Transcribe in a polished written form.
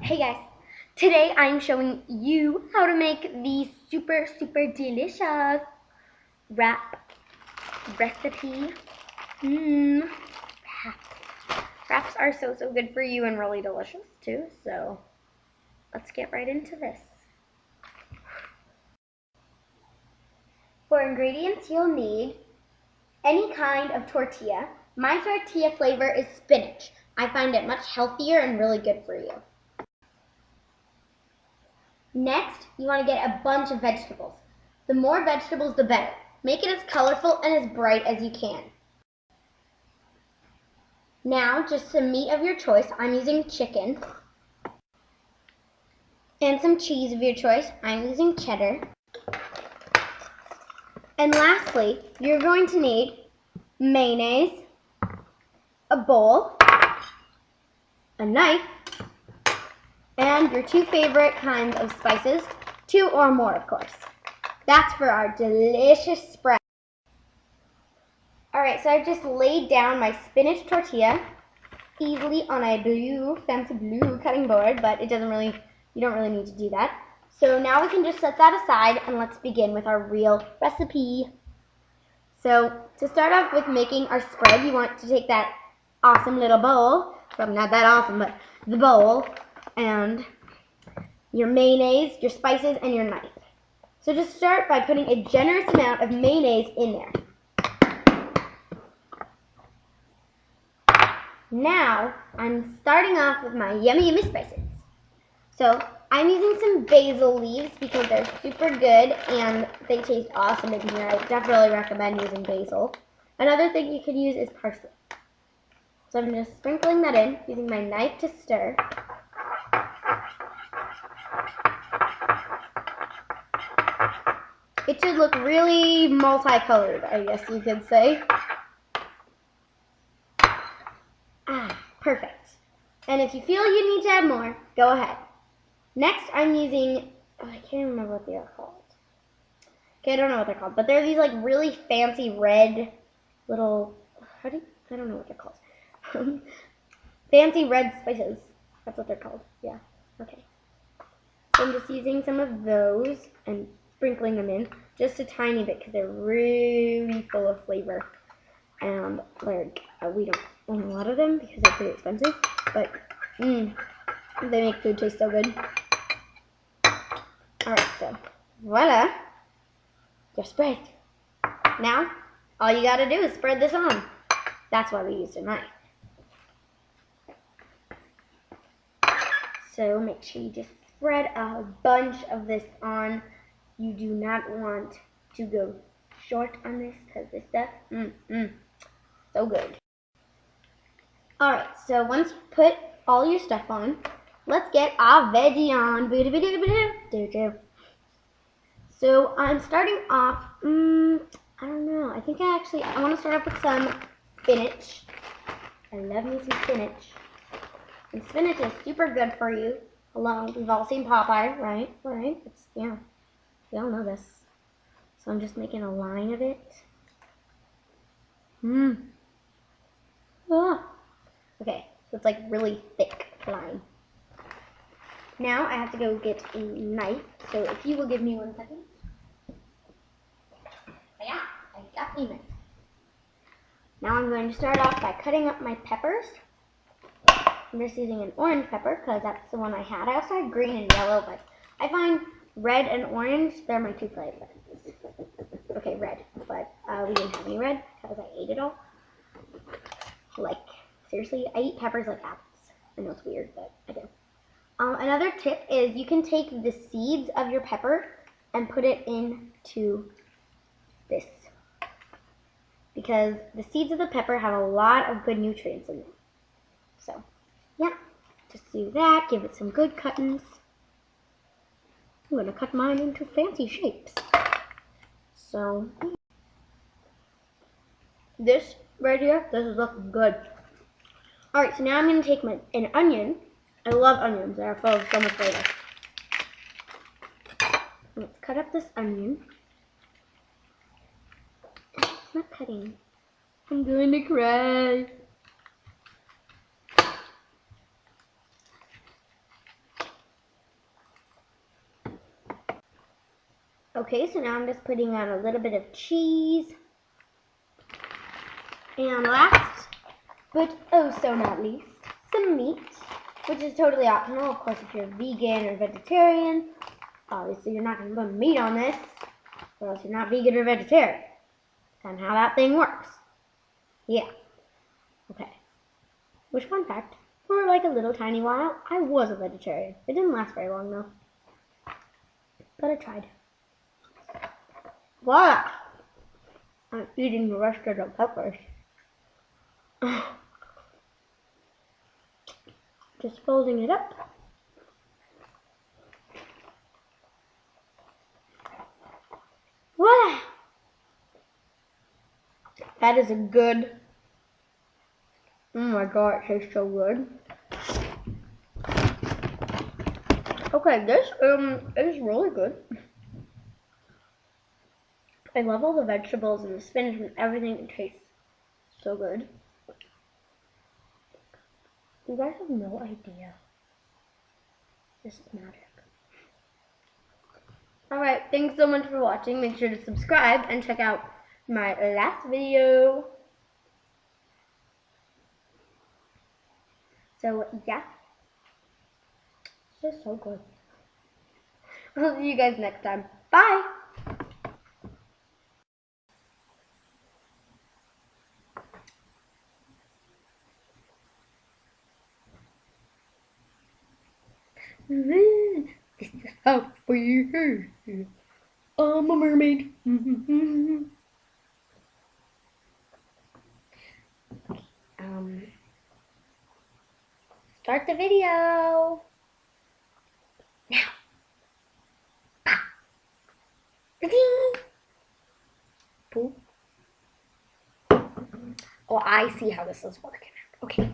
Hey guys, today I'm showing you how to make the super delicious wrap recipe. Wraps are so good for you and really delicious too, so let's get right into this. For ingredients you'll need any kind of tortilla. My tortilla flavor is spinach. I find it much healthier and really good for you. Next, you want to get a bunch of vegetables. The more vegetables, the better. Make it as colorful and as bright as you can. Now, just some meat of your choice. I'm using chicken. And some cheese of your choice. I'm using cheddar. And lastly, you're going to need mayonnaise, a bowl, a knife, and your two favorite kinds of spices, 2 or more, of course. That's for our delicious spread. Alright, so I've just laid down my spinach tortilla easily on a fancy blue cutting board, but you don't really need to do that. So now we can just set that aside and let's begin with our real recipe. So to start off with making our spread, you want to take that awesome little bowl, well, not that awesome, but the bowl, and your mayonnaise, your spices, and your knife. So just start by putting a generous amount of mayonnaise in there. Now, I'm starting off with my yummy spices. So, I'm using some basil leaves because they're super good and they taste awesome in here. I definitely recommend using basil. Another thing you could use is parsley. So I'm just sprinkling that in, using my knife to stir. It should look really multicolored, I guess you could say. Perfect. And if you feel you need to add more, go ahead. Next, I'm using, I can't remember what they are called. Okay, I don't know what they're called, but they're these like really fancy red little, I don't know what they're called. Fancy red spices. That's what they're called. Yeah, okay. So I'm just using some of those and sprinkling them in, just a tiny bit because they're really full of flavor. And like, we don't own a lot of them because they're pretty expensive, but they make food taste so good. Alright, so voila, your spread. Now, all you gotta do is spread this on. That's why we used a knife. So make sure you just spread a bunch of this on. You do not want to go short on this because this stuff, so good. Alright, so once you put all your stuff on, let's get our veggie on. So I'm starting off, I don't know, I think I want to start off with some spinach. I love me some spinach. And spinach is super good for you. We've all seen Popeye, right? Yeah, we all know this. So I'm just making a line of it. Okay, so it's like really thick line. Now I have to go get a knife. So if you will give me 1 second. Yeah, I got a knife. Now I'm going to start off by cutting up my peppers. I'm just using an orange pepper because that's the one I had. I also had green and yellow, but I find red and orange, they're my two favorites. Okay, red, but we didn't have any red because I ate it all. Like, seriously, I eat peppers like apples. I know it's weird, but I do. Another tip is you can take the seeds of your pepper and put it into this. Because the seeds of the pepper have a lot of good nutrients in them. So, yeah, just do that. Give it some good cuttings. I'm going to cut mine into fancy shapes. So, this right here, this is looking good. Alright, so now I'm going to take an onion. I love onions. They're full of so much flavor. Let's cut up this onion. It's not cutting. I'm going to cry. Okay, so now I'm just putting on a little bit of cheese. And last, but also not least, some meat, which is totally optional. Of course, if you're vegan or vegetarian, obviously you're not going to put meat on this, or else you're not vegan or vegetarian. That's kind of how that thing works. Yeah. Okay. Which, fun fact, for like a little tiny while, I was a vegetarian. It didn't last very long though. But I tried. Voila! I'm eating the rest of the peppers. Just folding it up. Voila! That is a good. Oh my god, it tastes so good. Okay, this is really good. I love all the vegetables and the spinach and everything. It tastes so good. You guys have no idea. This is magic. Alright, thanks so much for watching. Make sure to subscribe and check out my last video. So, yeah. This is so good. I'll see you guys next time. Bye! This is how we hear. I'm a mermaid. Start the video. Now. Boop. Oh, I see how this is working. Okay.